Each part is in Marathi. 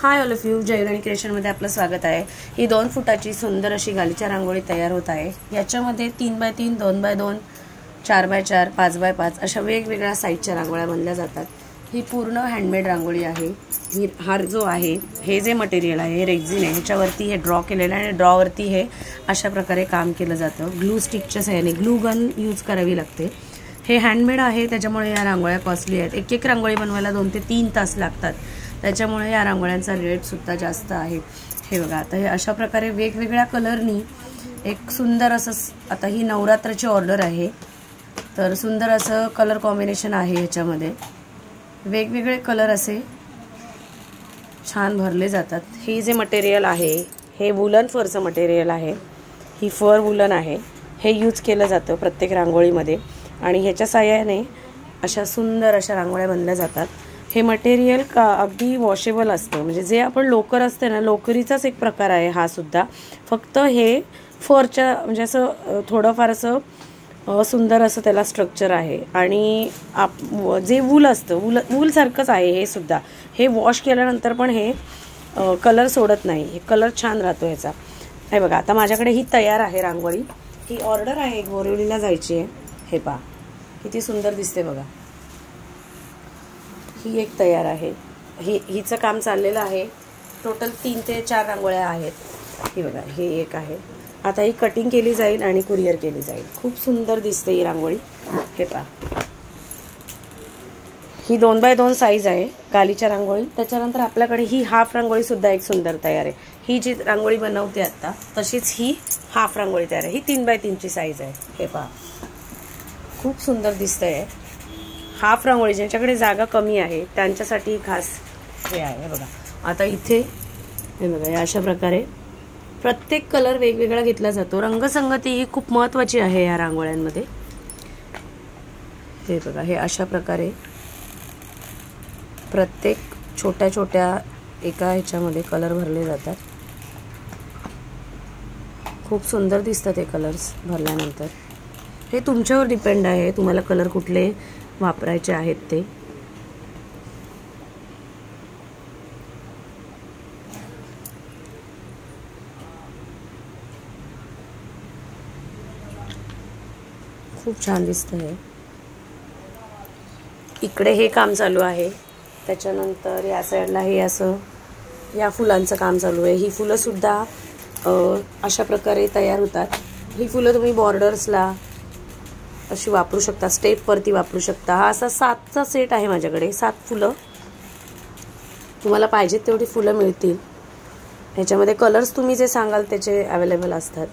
हाय ऑल ऑफ यू, जयराणी क्रिएशनमध्ये आपलं स्वागत आहे। ही 2 फुटाची सुंदर अशी गालीच्या रांगोळी तयार होत आहे। याच्यामध्ये 3x3, 2x2, 4x4, 5x5 अशा वेगवेगळ्या साईजच्या रांगोळ्या बनल्या जातात। ही पूर्ण हँडमेड रांगोळी आहे। ही हार जो आहे, हे जे मटेरियल आहे हे रेक्झिन आहे। ह्याच्यावरती हे ड्रॉ केलेलं आहे आणि ड्रॉवरती हे अशा प्रकारे काम केलं जातं। ग्लू स्टिकच्या सहाय्याने ग्लू गन यूज करावी लागते। हे हँडमेड आहे, त्याच्यामुळे या रांगोळ्या कॉस्टली आहेत। एक रांगोळी बनवायला 2 ते 3 तास लागतात, त्याच्यामुळे या रांगोळ्यांचा रेट सुद्धा जास्त आहे। हे बघा, आता हे अशा प्रकारे वेगवेगळ्या कलरनी एक सुंदर असं, आता ही नवरात्राची ऑर्डर आहे, तर सुंदर असं कलर कॉम्बिनेशन आहे। ह्याच्यामध्ये वेगवेगळे कलर असे छान भरले जातात। हे जे मटेरियल आहे हे वुलन फरचं मटेरियल आहे। ही फर वुलन आहे, हे यूज केलं जातं प्रत्येक रांगोळीमध्ये आणि ह्याच्या साहाय्याने अशा सुंदर अशा रांगोळ्या बनल्या जातात। हे मटेरियल का अगदी वॉशेबल असतं, म्हणजे जे आपण लोकर असते ना, लोकरीचाच एक प्रकार आहे हा सुद्धा। फक्त हे फरच्या म्हणजे असं थोडंफार असं सुंदर असं त्याला स्ट्रक्चर आहे आणि जे वूल असतं वूल सारखंच आहे हे सुद्धा। हे वॉश केल्यानंतर पण हे कलर सोडत नाही, हे कलर छान राहतो ह्याचा। हे बघा, आता माझ्याकडे ही तयार आहे रांगोळी। ही ऑर्डर आहे, बोरिवलीला जायची आहे। हे पहा किती सुंदर दिसते बघा। ही एक तयार आहे, हिचं काम चाललेलं आहे। टोटल 3 ते 4 रांगोळ्या आहेत। ही बघा, हे एक आहे। आता ही कटिंग केली जाईल आणि कुरिअर केली जाईल। खूप सुंदर दिसते ही रांगोळी। हे पहा, ही 2x2 साईज आहे गालीच्या रांगोळी। त्याच्यानंतर आपल्याकडे ही हाफ रांगोळी सुद्धा एक सुंदर तयार आहे। ही जी रांगोळी बनवते आता, तशीच ही हाफ रांगोळी तयार आहे। ही 3x3 ची साईज आहे। हे पहा, खूप सुंदर दिसतंय। हाफ रांगोळी ज्यांच्याकडे जागा कमी आहे त्यांच्यासाठी खास हे आहे। बघा, आता इथे हे बघा, या अशा प्रकारे प्रत्येक कलर वेगवेगळा घेतला जातो। रंगसंगती ही खूप महत्त्वाची आहे या रांगोळ्यांमध्ये। हे बघा, हे अशा प्रकारे प्रत्येक छोट्या छोट्या एका ह्याच्यामध्ये कलर भरले जातात। खूप सुंदर दिसतात हे कलर्स भरल्यानंतर। हे तुमच्यावर डिपेंड आहे, तुम्हाला कलर कुठले वापरायचे आहेत ते। खूप छान दिसतंय। इकडे हे काम चालू आहे, त्याच्यानंतर या साईडला हे असं या फुलांचं काम चालू आहे। ही फुलं सुद्धा अशा प्रकारे तयार होतात। ही फुलं तुम्ही बॉर्डर्सला अशी वापरू शकता, स्टेपवरती वापरू शकता। हा असा 7चा सेट आहे माझ्याकडे। 7 फुलं, तुम्हाला पाहिजेत तेवढी फुलं मिळतील। ह्याच्यामध्ये कलर्स तुम्ही जे सांगाल त्याचे अवेलेबल असतात।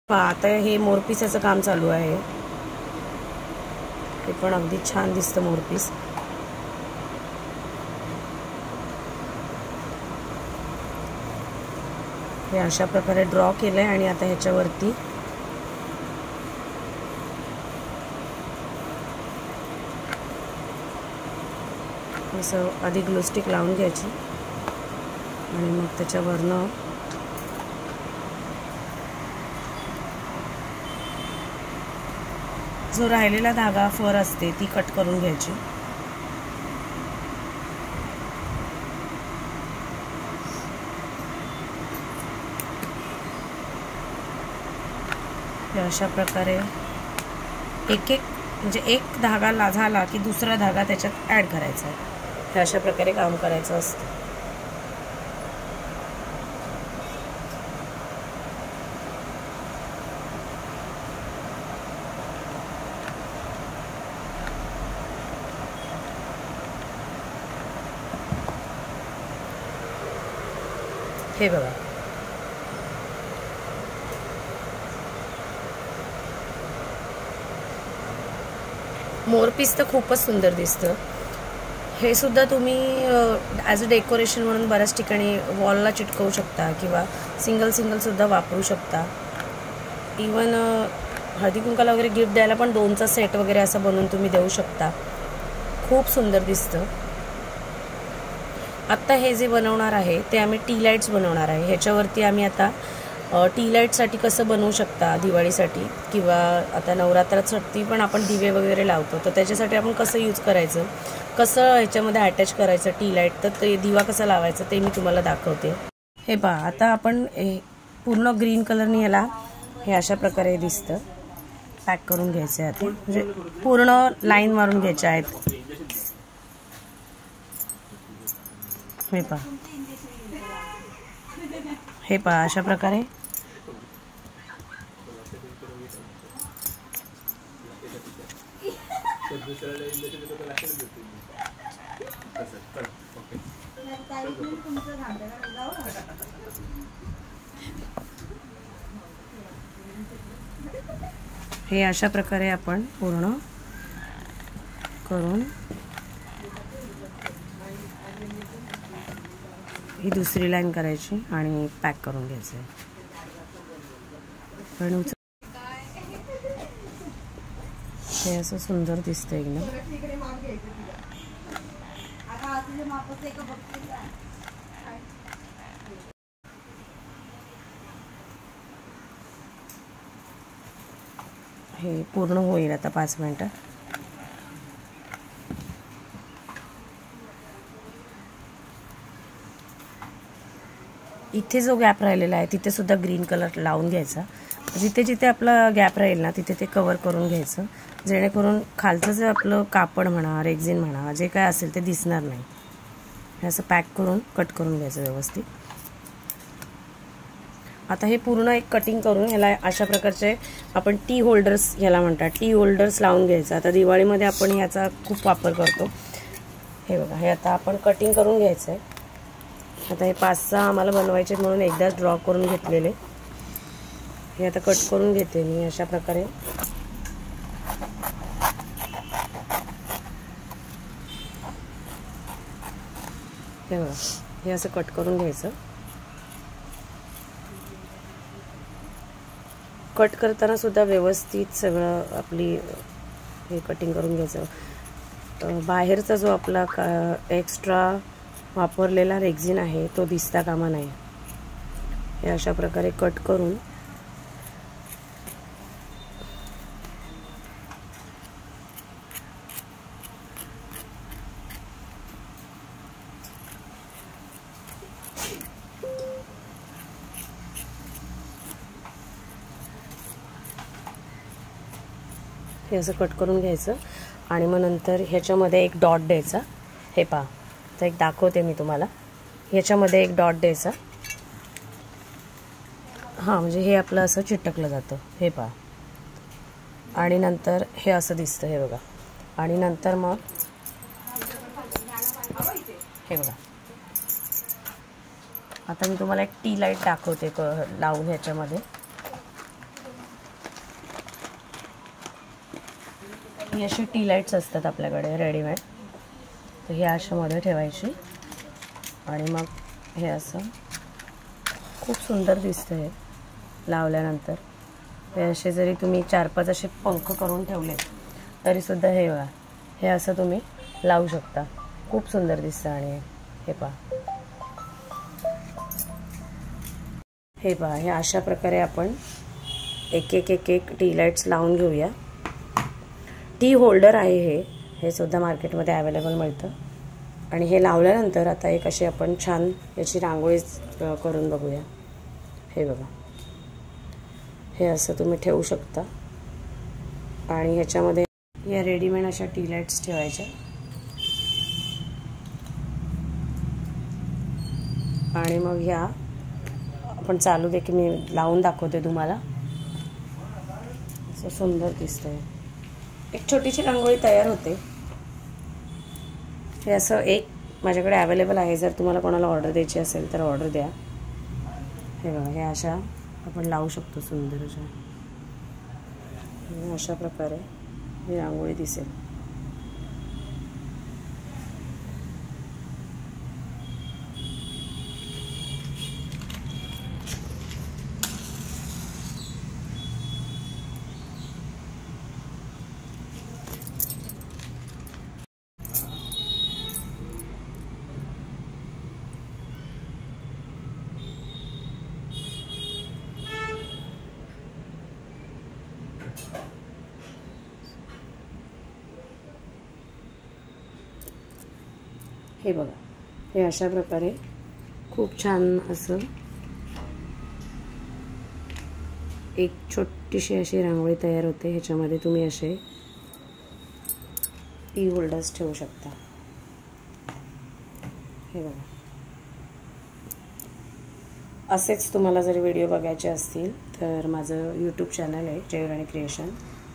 आता हे मोरपीसाचं काम चालू आहे। हे पण अगदी छान दिसतं मोरपीस। हे अशा प्रकारे ड्रॉ केलंय आणि आता ह्याच्यावरती असं आधी ग्लू स्टिक लावून घ्यायची आणि मग त्याच्यावरनं जो राहिलेला धागा फर असते ती कट करून घ्यायची। अशा प्रकारे एक म्हणजे एक धागा झाला की दुसरा धागा त्याच्यात ॲड करायचा आहे। हे अशा प्रकारे काम करायचं असतं। हे बघा, मोरपीस तर खूपच सुंदर दिसतं। हे सुद्धा तुम्ही ॲज अ डेकोरेशन म्हणून बऱ्याच ठिकाणी वॉलला चिटकवू शकता किंवा सिंगल सुद्धा वापरू शकता। इवन हळदी कुंकाला वगैरे गिफ्ट द्यायला पण 2चा सेट वगैरे असं बनवून तुम्ही देऊ शकता। खूप सुंदर दिसतं। आत्ता हे जे बनवणार आहे ते आम्ही टी लाईट्स बनवणार आहे। ह्याच्यावरती आम्ही आता टी लाईटसाठी कसं बनवू शकता दिवाळीसाठी किंवा आता नवरात्रासाठी पण आपण दिवे वगैरे लावतो, तर त्याच्यासाठी आपण कसं यूज करायचं कसं ह्याच्यामध्ये अटॅच करायचं टी लाईट, तर ते दिवा कसा लावायचा ते मी तुम्हाला दाखवते. हे पहा, आता आपण पूर्ण ग्रीन कलरने याला हे अशा प्रकारे दिसतं. पॅक करून घ्यायचं आहे आता, म्हणजे पूर्ण लाईन मारून घ्यायच्या आहेत. हे पहा, हे पहा अशा प्रकारे हे अशा प्रकारे आपण पूर्ण करून ही दुसरी लाईन करायची आणि पॅक करून घ्यायचं आहे. हे असं सुंदर दिसतं एकदम. हे पूर्ण होईल आता 5 मिनिटं. इथे जो गॅप राहिलेला आहे तिथे सुद्धा ग्रीन कलर लावून घ्यायचा. जिथे जिथे आपला गॅप राहील ना तिथे ते कवर करून घ्यायचं, जेणेकरून खालचं जे आपलं कापड म्हणा, रेक्झिन म्हणा, जे काय असेल ते दिसणार नाही. हे असं पॅक करून कट करून घ्यायचं व्यवस्थित. आता हे पूर्ण एक कटिंग करून ह्याला अशा प्रकारचे आपण टी होल्डर्स ह्याला म्हणतात, टी होल्डर्स लावून घ्यायचं. आता दिवाळीमध्ये आपण ह्याचा खूप वापर करतो. हे बघा, हे आता आपण कटिंग करून घ्यायचं आहे. आता हे 5-6 आम्हाला बनवायचे म्हणून एकदाच ड्रॉ करून घेतलेले. हे आता कट करून घेते मी अशा प्रकारे. हे बघा, हे असं कट करून घ्यायचं. कट करताना सुद्धा व्यवस्थित सगळं आपली हे कटिंग करून घ्यायचं. बाहेरचा जो आपला एक्स्ट्रा वापरलेला रेक्झिन आहे तो दिसता कामा नये. हे अशा प्रकारे कट करून हे असं कट करून घ्यायचं. आणि मग नंतर ह्याच्यामध्ये एक डॉट द्यायचा. हे पहा, तर एक दाखवते मी तुम्हाला. ह्याच्यामध्ये एक डॉट द्यायचा. हां, म्हणजे हे आपलं असं चिटकलं जातं. हे पहा, आणि नंतर हे असं दिसतं. हे बघा, आणि नंतर मग हे बघा, आता मी तुम्हाला एक टी लाईट दाखवते लावून ह्याच्यामध्ये. ही अशी टी लाईट्स असतात आपल्याकडे रेडीमेड. तर हे अशामध्ये ठेवायची आणि मग हे असं खूप सुंदर दिसतं हे लावल्यानंतर. हे असे जरी तुम्ही 4-5 असे पंख करून ठेवले तरीसुद्धा हे बघा, हे असं तुम्ही लावू शकता. खूप सुंदर दिसतं. आणि हे पहा, हे पहा, हे अशा प्रकारे आपण एक एक टी लाईट्स लावून घेऊया. टी होल्डर आहे हे सुद्धा मार्केटमध्ये अवेलेबल मिळतं. आणि हे लावल्यानंतर आता एक अशी आपण छान याची रांगोळी करून बघूया. हे बघा, हे असं तुम्ही ठेवू शकता. आणि ह्याच्यामध्ये या रेडीमेड अशा टी लाईट्स ठेवायच्या. आणि मग ह्या आपण चालू दे की मी लावून दाखवते तुम्हाला. असं सुंदर दिसतंय. एक छोटीशी रांगोळी तयार होते. हे असं एक माझ्याकडे अवेलेबल आहे. जर तुम्हाला कोणाला ऑर्डर द्यायची असेल तर ऑर्डर द्या. हे बघा, हे अशा आपण लावू शकतो सुंदर अशा प्रकारे ही रांगोळी दिसेल. हे बघा, हे अशा प्रकारे खूप छान असं एक छोटीशी अशी रांगोळी तयार होते। ह्याच्यामध्ये तुम्ही असे टी होल्डर्स ठेवू शकता। हे बघा, असेच तुम्हाला जर व्हिडिओ बघायचे असतील तर माझं यूट्यूब चॅनल आहे जयराणी क्रिएशन,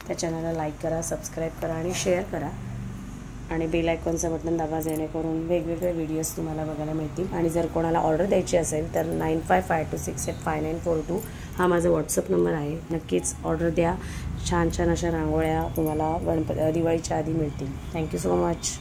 त्या चॅनलला लाईक करा, सबस्क्राईब करा आणि शेअर करा आणि बेल आयकॉनचं बटन दाबा, जेणेकरून वेगवेगळे व्हिडिओज तुम्हाला बघायला मिळतील। आणि जर कोणाला ऑर्डर द्यायची असेल तर 9552685942 हा माझा व्हॉट्सअप नंबर आहे। नक्कीच ऑर्डर द्या। छान छान अशा रांगोळ्या तुम्हाला दिवाळीच्या आधी मिळतील। Thank you so much.